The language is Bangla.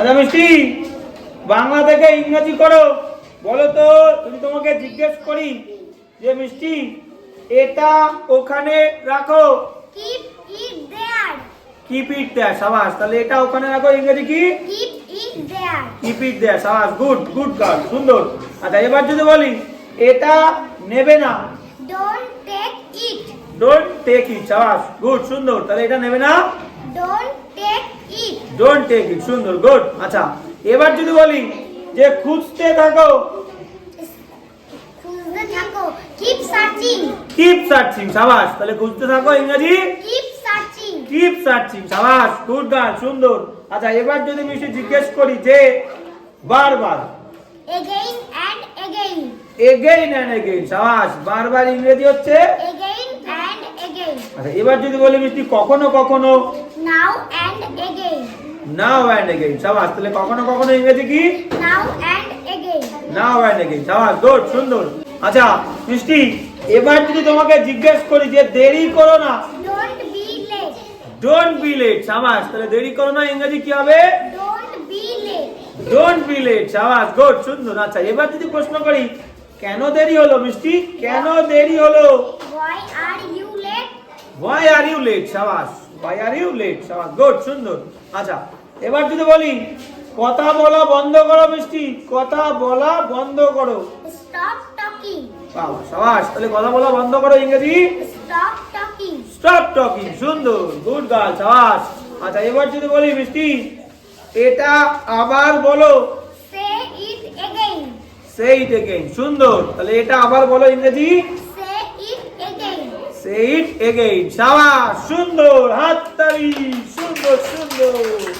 আচ্ছা মিষ্টি, বাংলা থেকে ইংরেজি করো। বলো তো, তোমাকে জিজ্ঞেস করি যে মিষ্টি, এটা ওখানে রাখো। Keep it there. Keep it there, সাবাস। তাহলে এটা ওখানে রাখো, ইংরেজি কি? Keep it there. Keep it there, সাবাস, গুড গুড গার্ল, সুন্দর। আচ্ছা এবার যদি বলি এটা নেবে না। Don't take it. Don't take it, সাবাস, গুড, সুন্দর। তাহলে এটা নেবে না। Don't take it. Don't take it, সুন্দর, গুড। আচ্ছা এবার যদি বলি যে খুঁজতে থাকো। খুঁজতে থাকো। Keep searching. কিপ সার্চিং, সাবাস। তাহলে খুঁজতে থাকো, ইংরেজি Keep searching. কিপ সার্চিং, সাবাস, গুড গার্ল, সুন্দর। আচ্ছা এবার যদি মিষ্টি জিজ্ঞেস করি যে বারবার। Again and again. Again and again, সাবাস, বারবার ইংরেজি হচ্ছে। Again and again. আচ্ছা এবার যদি বলি মিষ্টি কখনো কখনো। Now and again. Now and again, সাবাস। তাহলে কখনো কখনো ইংরেজি কি? Now and again. Now and again, সাবাস, গুড, সুন্দর। আচ্ছা মিষ্টি, এবার যদি তোমাকে জিজ্ঞেস করি যে দেরি করো না। Don't be late. Don't be late, সাবাস। তাহলে দেরি করো না ইংরেজি কি হবে? Don't be late. Don't be late, সাবাস, গুড, সুন্দর। আচ্ছা এবার যদি প্রশ্ন করি কেন দেরি হলো মিষ্টি, কেন দেরি হলো? Why are you late? Why are you late, সাবাস। Why are you late, সাবাস, গুড, সুন্দর। আচ্ছা এবার যদি বলি কথা বলা বন্ধ করো মিষ্টি, কথা বলা বন্ধ করো। Stop talking. বাবা, সাবাস। তাহলে কথা বলা বন্ধ করো, ইংরেজি Stop talking. স্টপ টকিং, সুন্দর, গুড গার্ল, সাবাস। আচ্ছা এবার যদি বলি মিষ্টি এটা আবার বলো। Say it again. Say it again, সুন্দর। তাহলে এটা আবার বলো, ইংরেজি Say it again. Say it again, সাবাস, সুন্দর, হাততালি, সুন্দর সুন্দর।